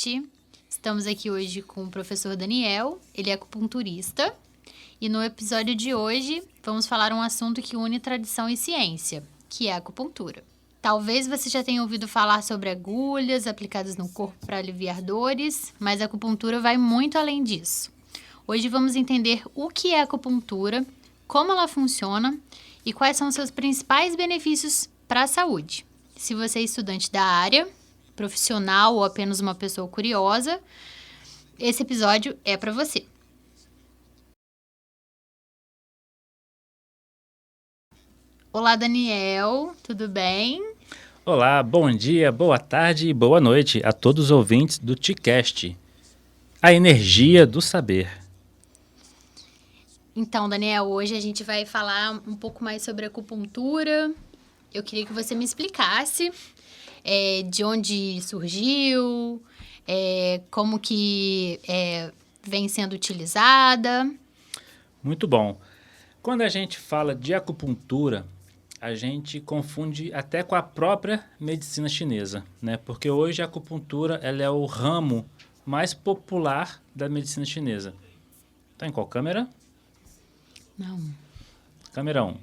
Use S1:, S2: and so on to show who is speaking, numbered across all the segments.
S1: TCast. Estamos aqui hoje com o professor Daniel, ele é acupunturista. E no episódio de hoje, vamos falar um assunto que une tradição e ciência, que é a acupuntura. Talvez você já tenha ouvido falar sobre agulhas aplicadas no corpo para aliviar dores, mas a acupuntura vai muito além disso. Hoje vamos entender o que é acupuntura, como ela funciona e quais são os seus principais benefícios para a saúde. Se você é estudante da área, profissional ou apenas uma pessoa curiosa, esse episódio é para você. Olá, Daniel, tudo bem?
S2: Olá, bom dia, boa tarde e boa noite a todos os ouvintes do TCast, a energia do saber.
S1: Então, Daniel, hoje a gente vai falar um pouco mais sobre acupuntura. Eu queria que você me explicasse de onde surgiu, como que vem sendo utilizada.
S2: Muito bom. Quando a gente fala de acupuntura, a gente confunde até com a própria medicina chinesa, né? Porque hoje a acupuntura ela é o ramo mais popular da medicina chinesa. Tá em qual câmera?
S1: Não.
S2: Câmera 1.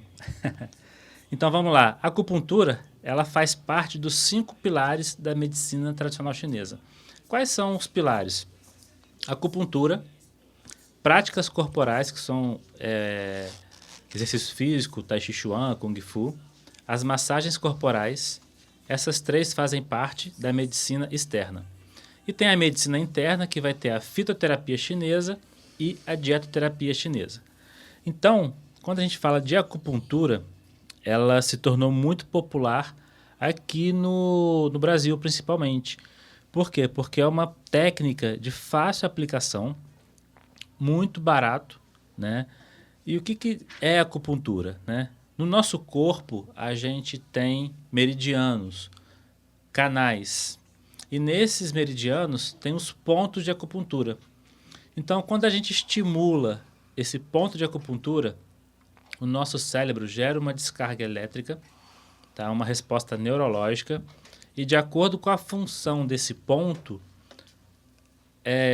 S2: Então vamos lá. A acupuntura ela faz parte dos 5 pilares da medicina tradicional chinesa. Quais são os pilares? Acupuntura, práticas corporais, que são exercício físico, tai chi chuan, kung fu, as massagens corporais, essas 3 fazem parte da medicina externa. E tem a medicina interna, que vai ter a fitoterapia chinesa e a dietoterapia chinesa. Então, quando a gente fala de acupuntura, ela se tornou muito popular aqui no Brasil, principalmente. Por quê? Porque é uma técnica de fácil aplicação, muito barato, né? E o que é acupuntura, né? No nosso corpo, a gente tem meridianos, canais. E nesses meridianos tem os pontos de acupuntura. Então, quando a gente estimula esse ponto de acupuntura, o nosso cérebro gera uma descarga elétrica, tá? Uma resposta neurológica, e de acordo com a função desse ponto,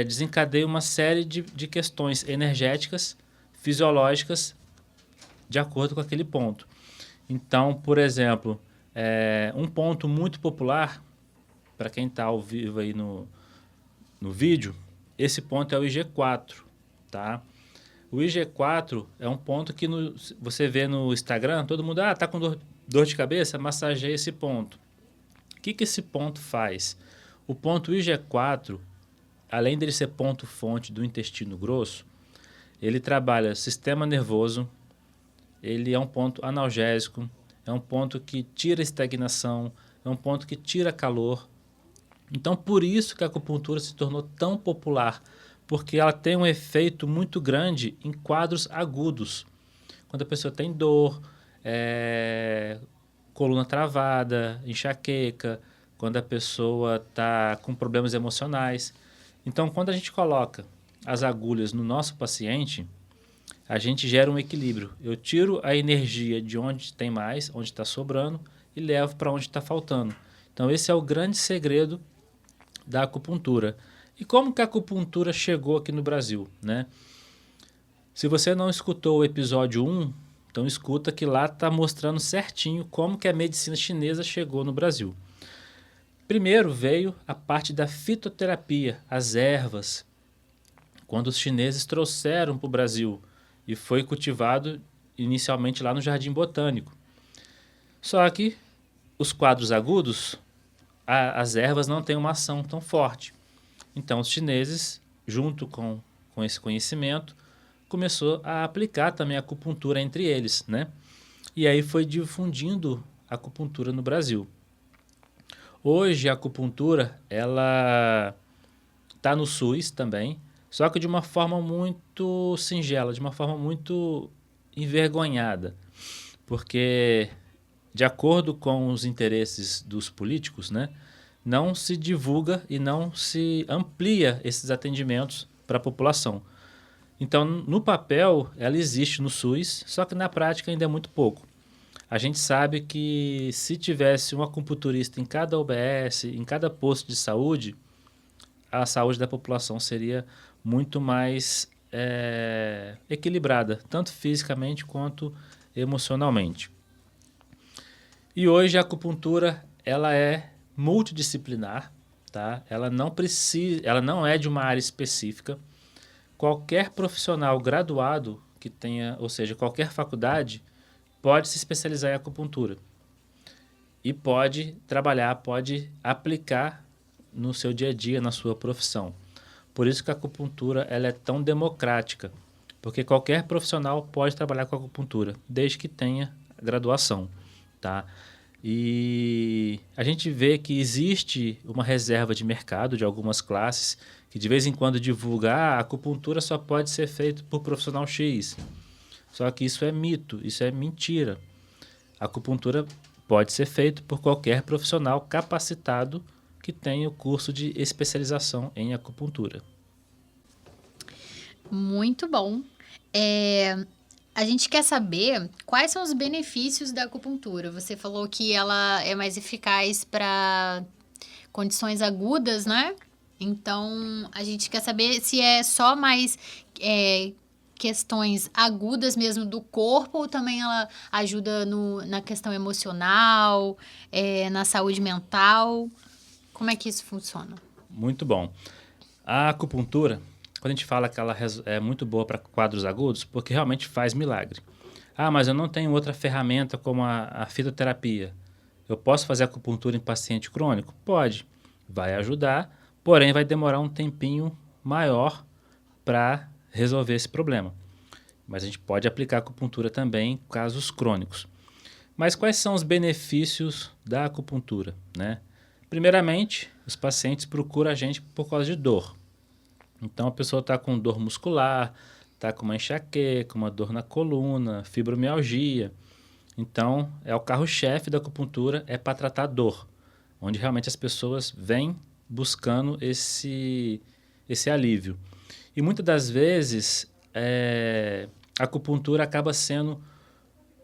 S2: desencadeia uma série de questões energéticas, fisiológicas, de acordo com aquele ponto. Então, por exemplo, um ponto muito popular, para quem está ao vivo aí no vídeo, esse ponto é o IG4, tá? O IG4 é um ponto que você vê no Instagram, todo mundo, tá com dor de cabeça, massageia esse ponto. O que esse ponto faz? O ponto IG4, além dele ser ponto-fonte do intestino grosso, ele trabalha sistema nervoso, ele é um ponto analgésico, é um ponto que tira estagnação, é um ponto que tira calor. Então, por isso que a acupuntura se tornou tão popular, porque ela tem um efeito muito grande em quadros agudos. Quando a pessoa tem dor, coluna travada, enxaqueca, quando a pessoa está com problemas emocionais. Então, quando a gente coloca as agulhas no nosso paciente, a gente gera um equilíbrio. Eu tiro a energia de onde tem mais, onde está sobrando, e levo para onde está faltando. Então, esse é o grande segredo da acupuntura. E como que a acupuntura chegou aqui no Brasil, né? Se você não escutou o episódio 1, então escuta que lá está mostrando certinho como que a medicina chinesa chegou no Brasil. Primeiro veio a parte da fitoterapia, as ervas, quando os chineses trouxeram para o Brasil e foi cultivado inicialmente lá no Jardim Botânico. Só que os quadros agudos, as ervas não têm uma ação tão forte. Então os chineses, junto com esse conhecimento, começou a aplicar também a acupuntura entre eles, né? E aí foi difundindo a acupuntura no Brasil. Hoje a acupuntura, ela está no SUS também, só que de uma forma muito singela, de uma forma muito envergonhada, porque de acordo com os interesses dos políticos, né, não se divulga e não se amplia esses atendimentos para a população. Então, no papel, ela existe no SUS, só que na prática ainda é muito pouco. A gente sabe que se tivesse um acupunturista em cada UBS, em cada posto de saúde, a saúde da população seria muito mais equilibrada, tanto fisicamente quanto emocionalmente. E hoje a acupuntura ela é multidisciplinar, tá? Ela não é de uma área específica. Qualquer profissional graduado que tenha, ou seja, qualquer faculdade, pode se especializar em acupuntura. E pode trabalhar, pode aplicar no seu dia a dia, na sua profissão. Por isso que a acupuntura ela é tão democrática, porque qualquer profissional pode trabalhar com acupuntura, desde que tenha graduação, tá? E a gente vê que existe uma reserva de mercado de algumas classes que de vez em quando divulga a acupuntura só pode ser feito por profissional X. Só que isso é mito, isso é mentira. A acupuntura pode ser feito por qualquer profissional capacitado que tenha o curso de especialização em acupuntura.
S1: Muito bom. A gente quer saber quais são os benefícios da acupuntura. Você falou que ela é mais eficaz para condições agudas, né? Então, a gente quer saber se é só mais questões agudas mesmo do corpo ou também ela ajuda na questão emocional, na saúde mental. Como é que isso funciona?
S2: Muito bom. A acupuntura, quando a gente fala que ela é muito boa para quadros agudos, porque realmente faz milagre. Ah, mas eu não tenho outra ferramenta como a fitoterapia. Eu posso fazer acupuntura em paciente crônico? Pode. Vai ajudar, porém vai demorar um tempinho maior para resolver esse problema. Mas a gente pode aplicar acupuntura também em casos crônicos. Mas quais são os benefícios da acupuntura, né? Primeiramente, os pacientes procuram a gente por causa de dor. Então, a pessoa está com dor muscular, está com uma enxaqueca, uma dor na coluna, fibromialgia. Então, é o carro-chefe da acupuntura, é para tratar dor, onde realmente as pessoas vêm buscando esse alívio. E muitas das vezes, a acupuntura acaba sendo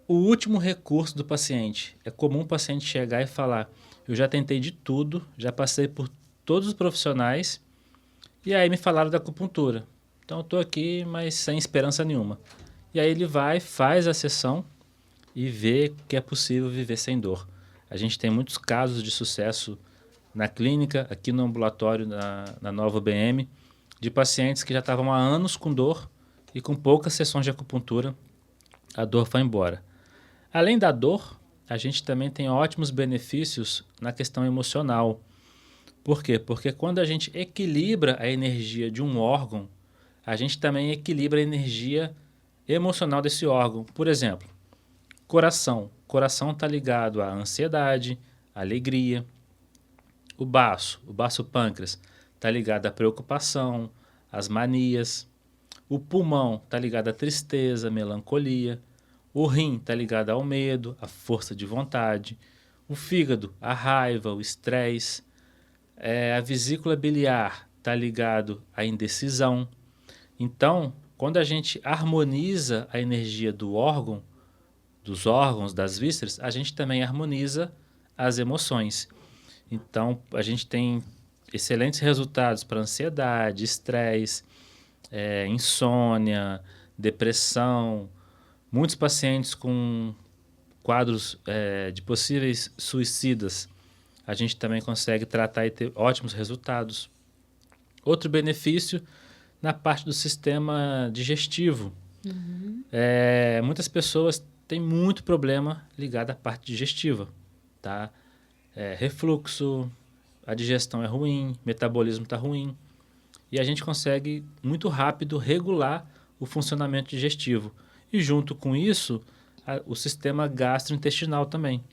S2: o último recurso do paciente. É comum o paciente chegar e falar: eu já tentei de tudo, já passei por todos os profissionais e aí me falaram da acupuntura. Então eu estou aqui, mas sem esperança nenhuma. E aí ele vai, faz a sessão e vê que é possível viver sem dor. A gente tem muitos casos de sucesso na clínica, aqui no ambulatório, na Nova UBM, de pacientes que já estavam há anos com dor e com poucas sessões de acupuntura, a dor foi embora. Além da dor, a gente também tem ótimos benefícios na questão emocional. Por quê? Porque quando a gente equilibra a energia de um órgão, a gente também equilibra a energia emocional desse órgão. Por exemplo, coração. O coração está ligado à ansiedade, à alegria. O baço pâncreas, está ligado à preocupação, às manias. O pulmão está ligado à tristeza, melancolia. O rim está ligado ao medo, à força de vontade. O fígado, à raiva, ao estresse. A vesícula biliar está ligado à indecisão. Então, quando a gente harmoniza a energia do órgão, dos órgãos, das vísceras, a gente também harmoniza as emoções. Então, a gente tem excelentes resultados para ansiedade, estresse, insônia, depressão. Muitos pacientes com quadros de possíveis suicidas, a gente também consegue tratar e ter ótimos resultados. Outro benefício na parte do sistema digestivo. Muitas pessoas têm muito problema ligado à parte digestiva, tá? Refluxo, a digestão é ruim, metabolismo está ruim. E a gente consegue muito rápido regular o funcionamento digestivo. E junto com isso, o sistema gastrointestinal também.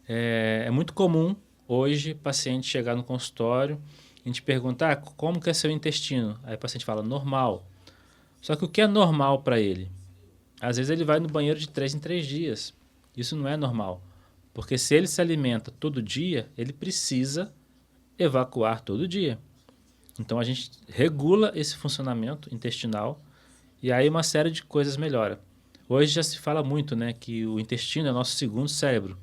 S2: É muito comum hoje paciente chegar no consultório, a gente pergunta: como que é seu intestino? Aí o paciente fala: normal. Só que o que é normal para ele? Às vezes ele vai no banheiro de 3 em 3 dias. Isso não é normal. Porque se ele se alimenta todo dia, ele precisa evacuar todo dia. Então a gente regula esse funcionamento intestinal e aí uma série de coisas melhora. Hoje já se fala muito, né, que o intestino é o nosso segundo cérebro.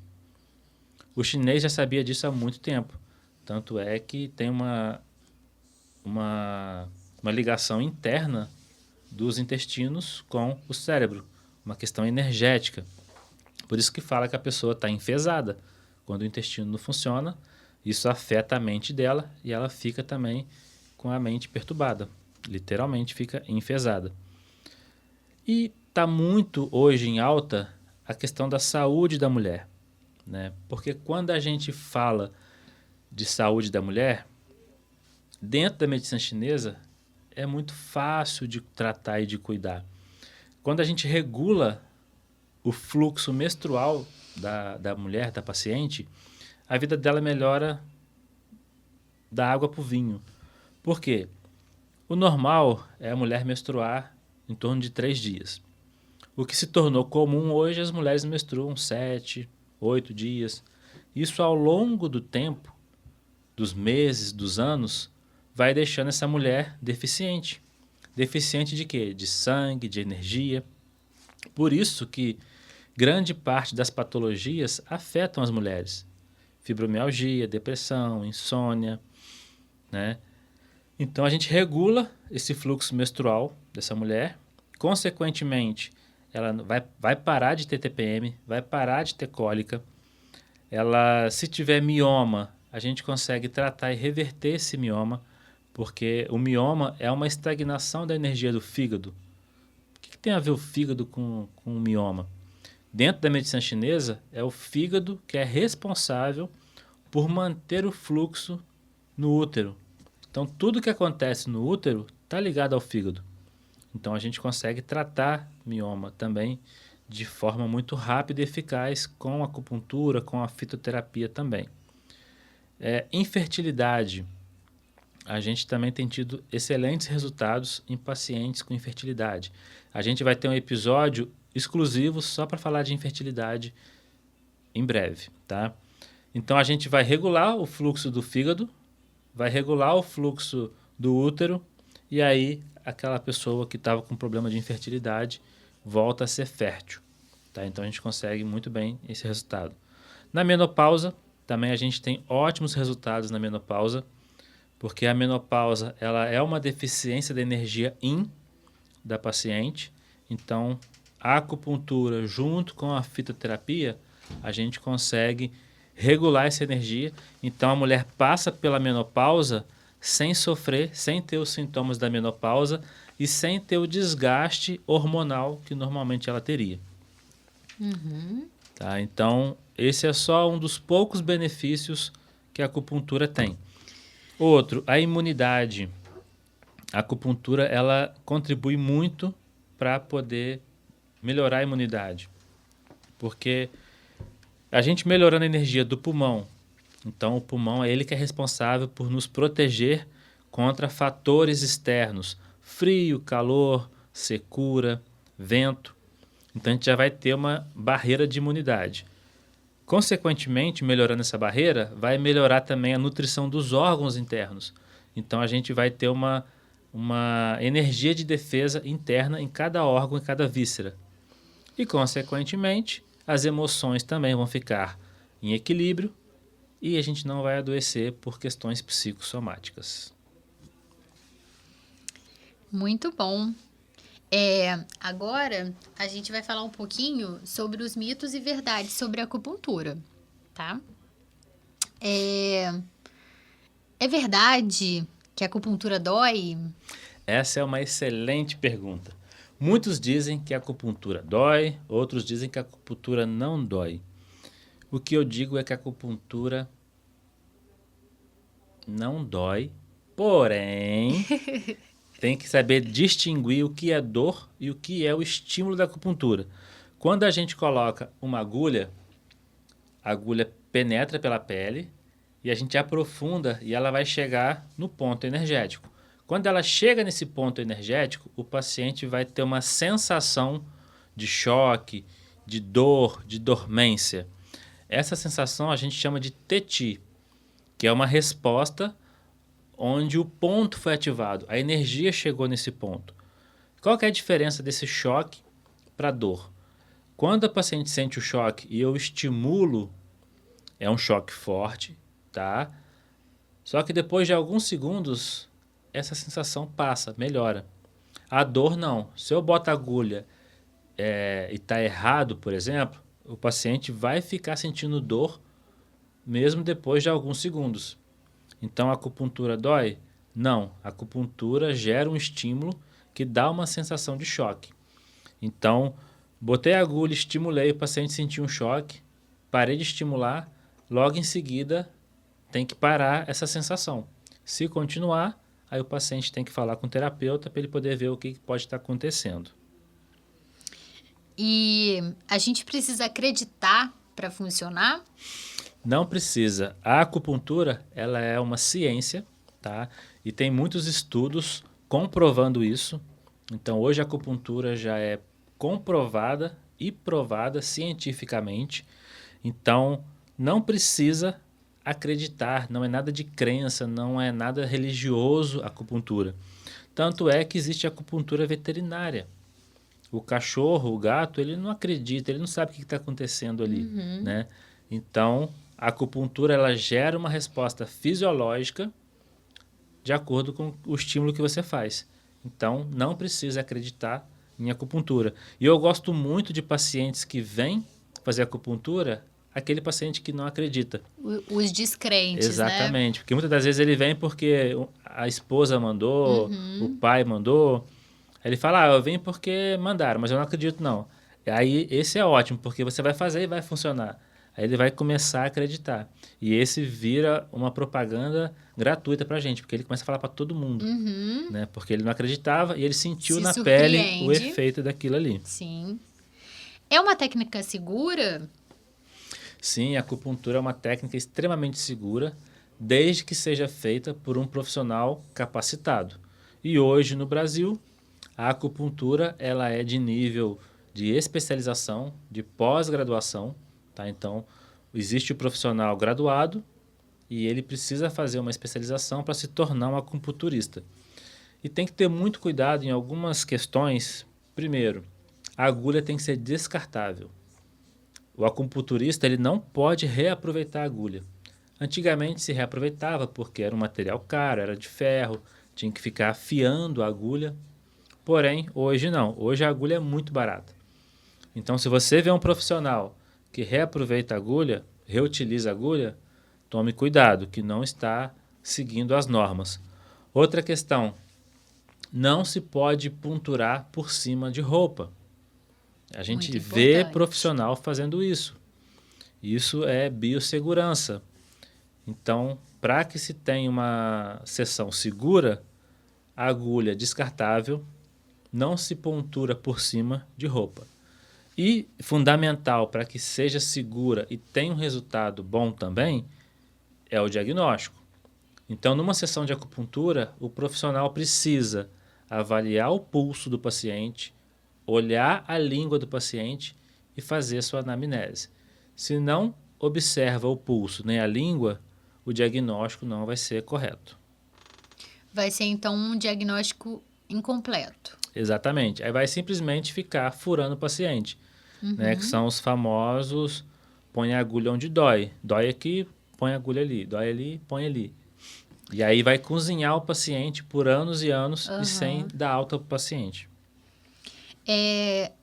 S2: O chinês já sabia disso há muito tempo. Tanto é que tem uma uma ligação interna dos intestinos com o cérebro, uma questão energética. Por isso que fala que a pessoa está enfesada. Quando o intestino não funciona, isso afeta a mente dela e ela fica também com a mente perturbada. Literalmente fica enfesada. E está muito hoje em alta a questão da saúde da mulher, né? Porque quando a gente fala de saúde da mulher, dentro da medicina chinesa, é muito fácil de tratar e de cuidar. Quando a gente regula o fluxo menstrual da mulher, da paciente, a vida dela melhora da água para o vinho. Por quê? O normal é a mulher menstruar em torno de 3 dias. O que se tornou comum hoje, as mulheres menstruam 7, 8 dias. Isso ao longo do tempo, dos meses, dos anos, vai deixando essa mulher deficiente. Deficiente de quê? De sangue, de energia. Por isso que grande parte das patologias afetam as mulheres. Fibromialgia, depressão, insônia, né? Então a gente regula esse fluxo menstrual dessa mulher, consequentemente, ela vai parar de ter TPM, vai parar de ter cólica. Ela, se tiver mioma, a gente consegue tratar e reverter esse mioma, porque o mioma é uma estagnação da energia do fígado. O que tem a ver o fígado com o mioma? Dentro da medicina chinesa, é o fígado que é responsável por manter o fluxo no útero. Então, tudo que acontece no útero está ligado ao fígado. Então, a gente consegue tratar mioma também de forma muito rápida e eficaz com acupuntura, com a fitoterapia também. Infertilidade. A gente também tem tido excelentes resultados em pacientes com infertilidade. A gente vai ter um episódio exclusivo só para falar de infertilidade em breve, tá? Então, a gente vai regular o fluxo do fígado, vai regular o fluxo do útero e aí aquela pessoa que estava com problema de infertilidade volta a ser fértil, tá? Então, a gente consegue muito bem esse resultado. Na menopausa, também a gente tem ótimos resultados na menopausa, porque a menopausa ela é uma deficiência da energia yin da paciente. Então, a acupuntura junto com a fitoterapia, a gente consegue regular essa energia. Então, a mulher passa pela menopausa sem sofrer, sem ter os sintomas da menopausa e sem ter o desgaste hormonal que normalmente ela teria. Tá? Então, esse é só um dos poucos benefícios que a acupuntura tem. Outro, a imunidade. A acupuntura ela contribui muito para poder melhorar a imunidade. Porque a gente melhorando a energia do pulmão, então o pulmão é ele que é responsável por nos proteger contra fatores externos, frio, calor, secura, vento. Então a gente já vai ter uma barreira de imunidade. Consequentemente, melhorando essa barreira, vai melhorar também a nutrição dos órgãos internos. Então a gente vai ter uma energia de defesa interna em cada órgão, em cada víscera. E, consequentemente, as emoções também vão ficar em equilíbrio e a gente não vai adoecer por questões psicossomáticas.
S1: Muito bom. Agora a gente vai falar um pouquinho sobre os mitos e verdades sobre a acupuntura, tá? É verdade que a acupuntura dói?
S2: Essa é uma excelente pergunta. Muitos dizem que a acupuntura dói, outros dizem que a acupuntura não dói. O que eu digo é que a acupuntura não dói, porém tem que saber distinguir o que é dor e o que é o estímulo da acupuntura. Quando a gente coloca uma agulha, a agulha penetra pela pele e a gente aprofunda e ela vai chegar no ponto energético. Quando ela chega nesse ponto energético, o paciente vai ter uma sensação de choque, de dor, de dormência. Essa sensação a gente chama de teti, que é uma resposta onde o ponto foi ativado, a energia chegou nesse ponto. Qual que é a diferença desse choque para a dor? Quando a paciente sente o choque e eu estimulo, é um choque forte, tá? Só que depois de alguns segundos, essa sensação passa, melhora. A dor não. Se eu boto a agulha e está errado, por exemplo, o paciente vai ficar sentindo dor mesmo depois de alguns segundos. Então, a acupuntura dói? Não. A acupuntura gera um estímulo que dá uma sensação de choque. Então, botei a agulha, estimulei, o paciente sentiu um choque, parei de estimular, logo em seguida tem que parar essa sensação. Se continuar, aí o paciente tem que falar com o terapeuta para ele poder ver o que pode estar acontecendo.
S1: E a gente precisa acreditar para funcionar?
S2: Não precisa. A acupuntura, ela é uma ciência, tá? E tem muitos estudos comprovando isso. Então, hoje a acupuntura já é comprovada e provada cientificamente. Então, não precisa acreditar, não é nada de crença, não é nada religioso a acupuntura. Tanto é que existe a acupuntura veterinária. O cachorro, o gato, ele não acredita, ele não sabe o que está acontecendo ali, né? Então, a acupuntura, ela gera uma resposta fisiológica de acordo com o estímulo que você faz. Então, não precisa acreditar em acupuntura. E eu gosto muito de pacientes que vêm fazer acupuntura, aquele paciente que não acredita.
S1: Os descrentes,
S2: Exatamente, porque muitas das vezes ele vem porque a esposa mandou, o pai mandou. Aí ele fala, eu vim porque mandaram, mas eu não acredito não. Aí esse é ótimo, porque você vai fazer e vai funcionar. Aí ele vai começar a acreditar. E esse vira uma propaganda gratuita pra gente, porque ele começa a falar para todo mundo. Né? Porque ele não acreditava e ele sentiu
S1: Se
S2: na pele o
S1: surpreende.
S2: efeito daquilo ali.
S1: Sim. É uma técnica segura?
S2: Sim, a acupuntura é uma técnica extremamente segura, desde que seja feita por um profissional capacitado. E hoje no Brasil, a acupuntura ela é de nível de especialização, de pós-graduação, tá? Então, existe o profissional graduado e ele precisa fazer uma especialização para se tornar um acupunturista. E tem que ter muito cuidado em algumas questões. Primeiro, a agulha tem que ser descartável. O acupunturista ele não pode reaproveitar a agulha. Antigamente se reaproveitava porque era um material caro, era de ferro, tinha que ficar afiando a agulha. Porém, hoje não. Hoje a agulha é muito barata. Então, se você vê um profissional que reaproveita a agulha, reutiliza a agulha, tome cuidado, que não está seguindo as normas. Outra questão, não se pode punturar por cima de roupa. A gente
S1: Muito
S2: vê
S1: importante.
S2: profissional fazendo isso. Isso é biossegurança. Então, para que se tenha uma sessão segura, a agulha descartável não se puntura por cima de roupa. E fundamental para que seja segura e tenha um resultado bom também é o diagnóstico. Então, numa sessão de acupuntura, o profissional precisa avaliar o pulso do paciente, olhar a língua do paciente e fazer a sua anamnese. Se não observa o pulso nem a língua, o diagnóstico não vai ser correto.
S1: Vai ser, então, um diagnóstico incompleto.
S2: Exatamente. Aí vai simplesmente ficar furando o paciente, né? Que são os famosos põe a agulha onde dói. Dói aqui, põe a agulha ali. Dói ali, põe ali. E aí vai cozinhar o paciente por anos e anos e sem dar alta para o paciente.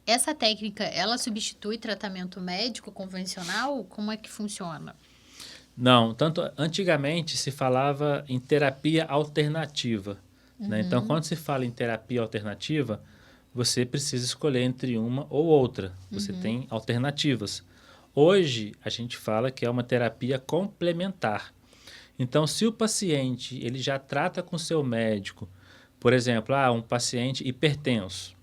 S1: Essa técnica, ela substitui tratamento médico convencional? Como é que funciona?
S2: Não, tanto antigamente se falava em terapia alternativa. Né? Então, quando se fala em terapia alternativa, você precisa escolher entre uma ou outra. Você tem alternativas. Hoje, a gente fala que é uma terapia complementar. Então, se o paciente ele já trata com seu médico, por exemplo, um paciente hipertenso,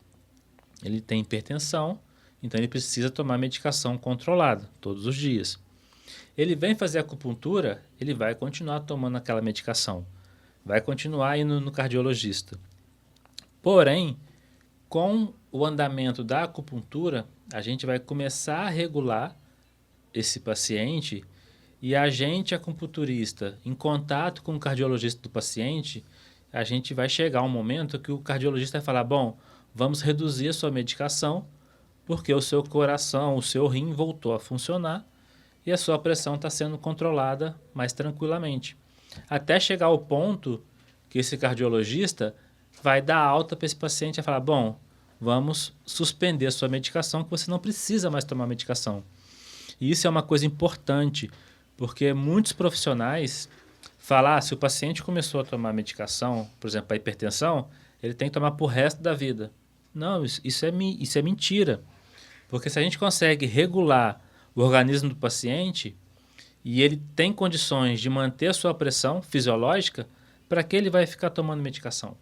S2: ele tem hipertensão, então ele precisa tomar medicação controlada todos os dias. Ele vem fazer acupuntura, ele vai continuar tomando aquela medicação, vai continuar indo no cardiologista. Porém, com o andamento da acupuntura, a gente vai começar a regular esse paciente e a gente, acupunturista, em contato com o cardiologista do paciente, a gente vai chegar a um momento que o cardiologista vai falar, bom, vamos reduzir a sua medicação porque o seu coração, o seu rim voltou a funcionar e a sua pressão está sendo controlada mais tranquilamente. Até chegar ao ponto que esse cardiologista vai dar alta para esse paciente e falar, bom, vamos suspender a sua medicação, que você não precisa mais tomar medicação. E isso é uma coisa importante, porque muitos profissionais falam, se o paciente começou a tomar medicação, por exemplo, para hipertensão, ele tem que tomar pro resto da vida. Não, isso é mentira. Porque se a gente consegue regular o organismo do paciente e ele tem condições de manter a sua pressão fisiológica, para que ele vai ficar tomando medicação?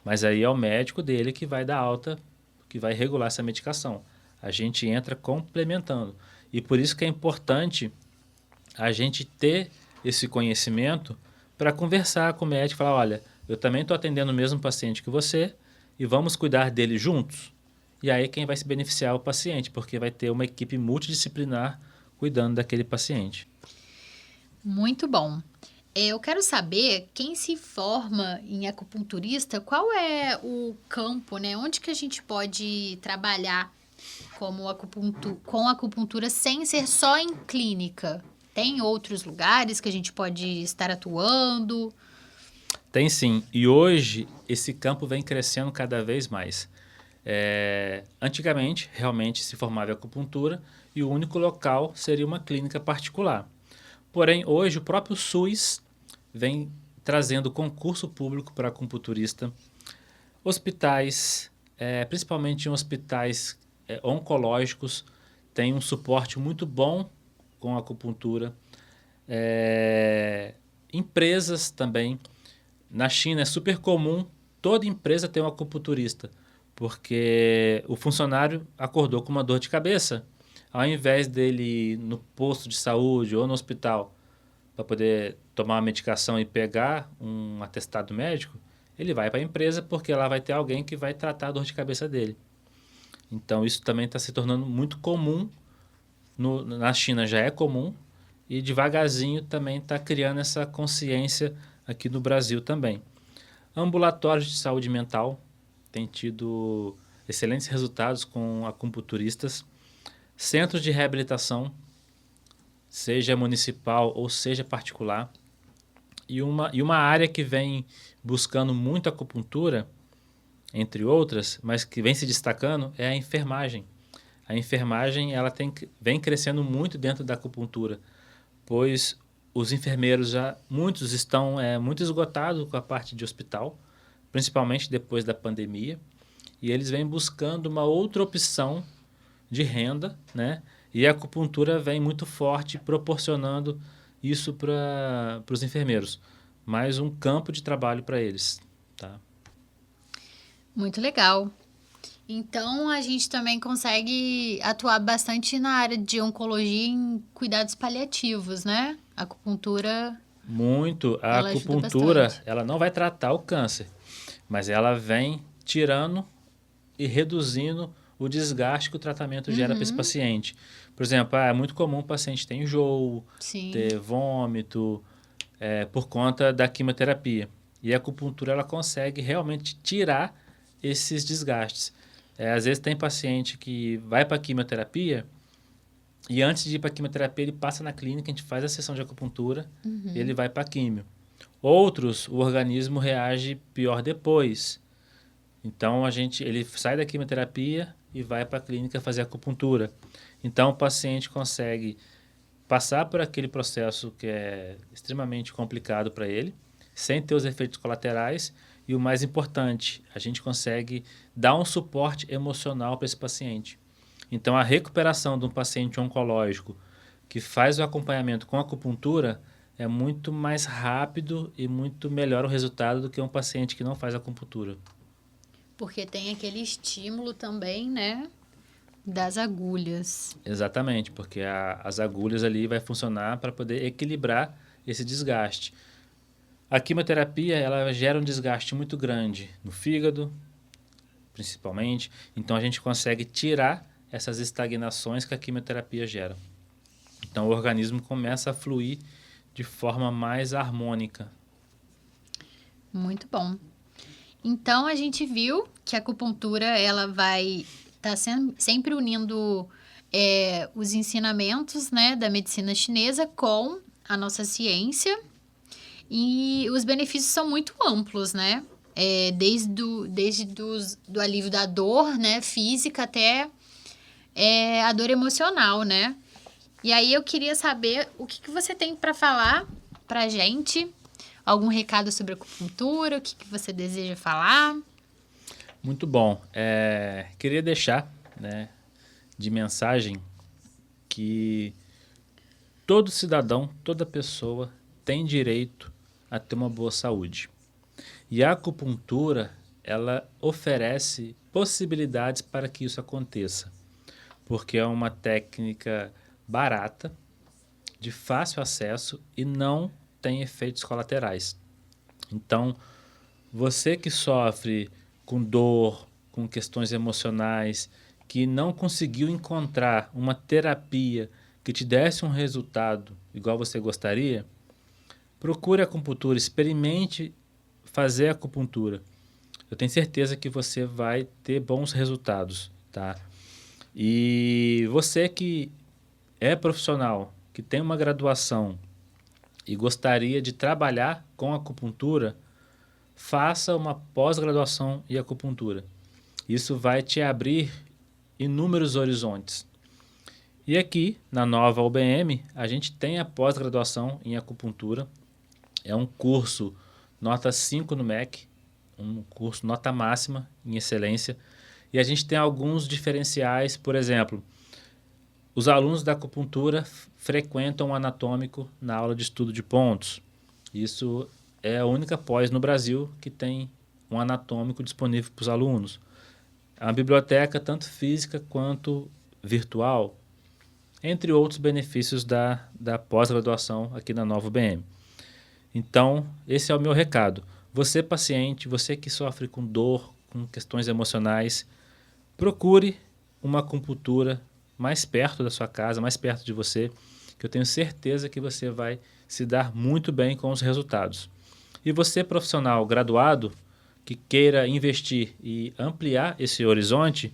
S2: Mas aí é o médico dele que vai dar alta, que vai regular essa medicação. A gente entra complementando. E por isso que é importante a gente ter esse conhecimento para conversar com o médico e falar, olha, eu também estou atendendo o mesmo paciente que você e vamos cuidar dele juntos. E aí quem vai se beneficiar é o paciente, porque vai ter uma equipe multidisciplinar cuidando daquele paciente.
S1: Muito bom. Eu quero saber, quem se forma em acupunturista, qual é o campo, né? Onde que a gente pode trabalhar com acupuntura sem ser só em clínica? Tem outros lugares que a gente pode estar atuando?
S2: Tem sim. E hoje esse campo vem crescendo cada vez mais. Antigamente, realmente se formava em acupuntura e o único local seria uma clínica particular. Porém, hoje o próprio SUS vem trazendo concurso público para acupunturista. Hospitais, principalmente em hospitais oncológicos, têm um suporte muito bom com a acupuntura. Empresas também. Na China é super comum toda empresa ter um acupunturista, porque o funcionário acordou com uma dor de cabeça, ao invés dele ir no posto de saúde ou no hospital para poder tomar uma medicação e pegar um atestado médico, ele vai para a empresa porque lá vai ter alguém que vai tratar a dor de cabeça dele. Então isso também está se tornando muito comum, na China já é comum, e devagarzinho também está criando essa consciência aqui no Brasil também. Ambulatórios de saúde mental têm tido excelentes resultados com acupunturistas. Centros de reabilitação, seja municipal ou seja particular. E uma área que vem buscando muito acupuntura, entre outras, mas que vem se destacando, é a enfermagem. A enfermagem vem crescendo muito dentro da acupuntura, pois os enfermeiros muitos estão muito esgotados com a parte de hospital, principalmente depois da pandemia, e eles vêm buscando uma outra opção de renda, né? E a acupuntura vem muito forte, proporcionando isso para os enfermeiros. Mais um campo de trabalho para eles, tá?
S1: Muito legal. Então, a gente também consegue atuar bastante na área de oncologia em cuidados paliativos, né? A acupuntura...
S2: Muito. A
S1: ela ajuda
S2: acupuntura,
S1: bastante.
S2: ela não vai tratar o câncer, mas ela vem tirando e reduzindo o desgaste que o tratamento gera para esse paciente. Por exemplo, é muito comum o paciente ter enjoo,
S1: Sim.
S2: ter vômito, por conta da quimioterapia. E a acupuntura ela consegue realmente tirar esses desgastes. Às vezes tem paciente que vai para a quimioterapia e antes de ir para a quimioterapia ele passa na clínica, a gente faz a sessão de acupuntura e ele vai para a quimio. Outros, o organismo reage pior depois. Então, ele sai da quimioterapia e vai para a clínica fazer acupuntura. Então, o paciente consegue passar por aquele processo que é extremamente complicado para ele, sem ter os efeitos colaterais. E o mais importante, a gente consegue dar um suporte emocional para esse paciente. Então, a recuperação de um paciente oncológico que faz o acompanhamento com acupuntura é muito mais rápido e muito melhor o resultado do que um paciente que não faz acupuntura.
S1: Porque tem aquele estímulo também, né? Das agulhas.
S2: Exatamente, porque as agulhas ali vai funcionar para poder equilibrar esse desgaste. A quimioterapia, ela gera um desgaste muito grande no fígado, principalmente. Então, a gente consegue tirar essas estagnações que a quimioterapia gera. Então, o organismo começa a fluir de forma mais harmônica.
S1: Muito bom. Então, a gente viu que a acupuntura, ela vai estar sempre unindo os ensinamentos, né, da medicina chinesa com a nossa ciência. E os benefícios são muito amplos, né? Desde do alívio da dor, né, física, até a dor emocional, né? E aí eu queria saber o que você tem para falar pra gente. Algum recado sobre acupuntura? O que você deseja falar?
S2: Muito bom. Queria deixar, né, de mensagem que todo cidadão, toda pessoa tem direito a ter uma boa saúde. E a acupuntura, ela oferece possibilidades para que isso aconteça, porque é uma técnica barata, de fácil acesso e não tem efeitos colaterais. Então, você que sofre com dor, com questões emocionais, que não conseguiu encontrar uma terapia que te desse um resultado igual você gostaria, procure a acupuntura, experimente fazer a acupuntura. Eu tenho certeza que você vai ter bons resultados, tá? E você que é profissional, que tem uma graduação e gostaria de trabalhar com acupuntura, faça uma pós-graduação em acupuntura. Isso vai te abrir inúmeros horizontes. E aqui, na nova UBM, a gente tem a pós-graduação em acupuntura. É um curso nota 5 no MEC, um curso nota máxima em excelência. E a gente tem alguns diferenciais, por exemplo, os alunos da acupuntura frequentam o anatômico na aula de estudo de pontos. Isso é a única pós no Brasil que tem um anatômico disponível para os alunos. É uma biblioteca tanto física quanto virtual, entre outros benefícios da pós-graduação aqui na nova UBM. Então, esse é o meu recado. Você paciente, você que sofre com dor, com questões emocionais, procure uma acupuntura mais perto da sua casa, mais perto de você, que eu tenho certeza que você vai se dar muito bem com os resultados. E você, profissional graduado, que queira investir e ampliar esse horizonte,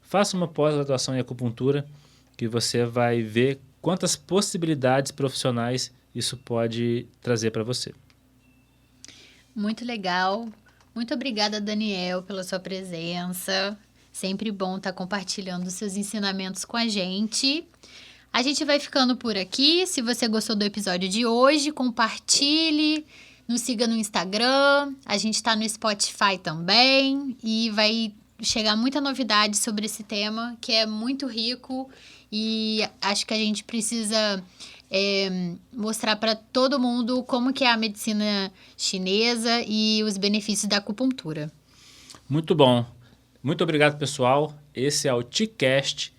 S2: faça uma pós-graduação em acupuntura, que você vai ver quantas possibilidades profissionais isso pode trazer para você.
S1: Muito legal. Muito obrigada, Daniel, pela sua presença. Sempre bom estar compartilhando seus ensinamentos com a gente. A gente vai ficando por aqui. Se você gostou do episódio de hoje, compartilhe, nos siga no Instagram. A gente está no Spotify também e vai chegar muita novidade sobre esse tema, que é muito rico e acho que a gente precisa mostrar para todo mundo como que é a medicina chinesa e os benefícios da acupuntura.
S2: Muito bom. Muito obrigado, pessoal. Esse é o TICast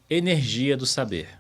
S2: Energia do Saber.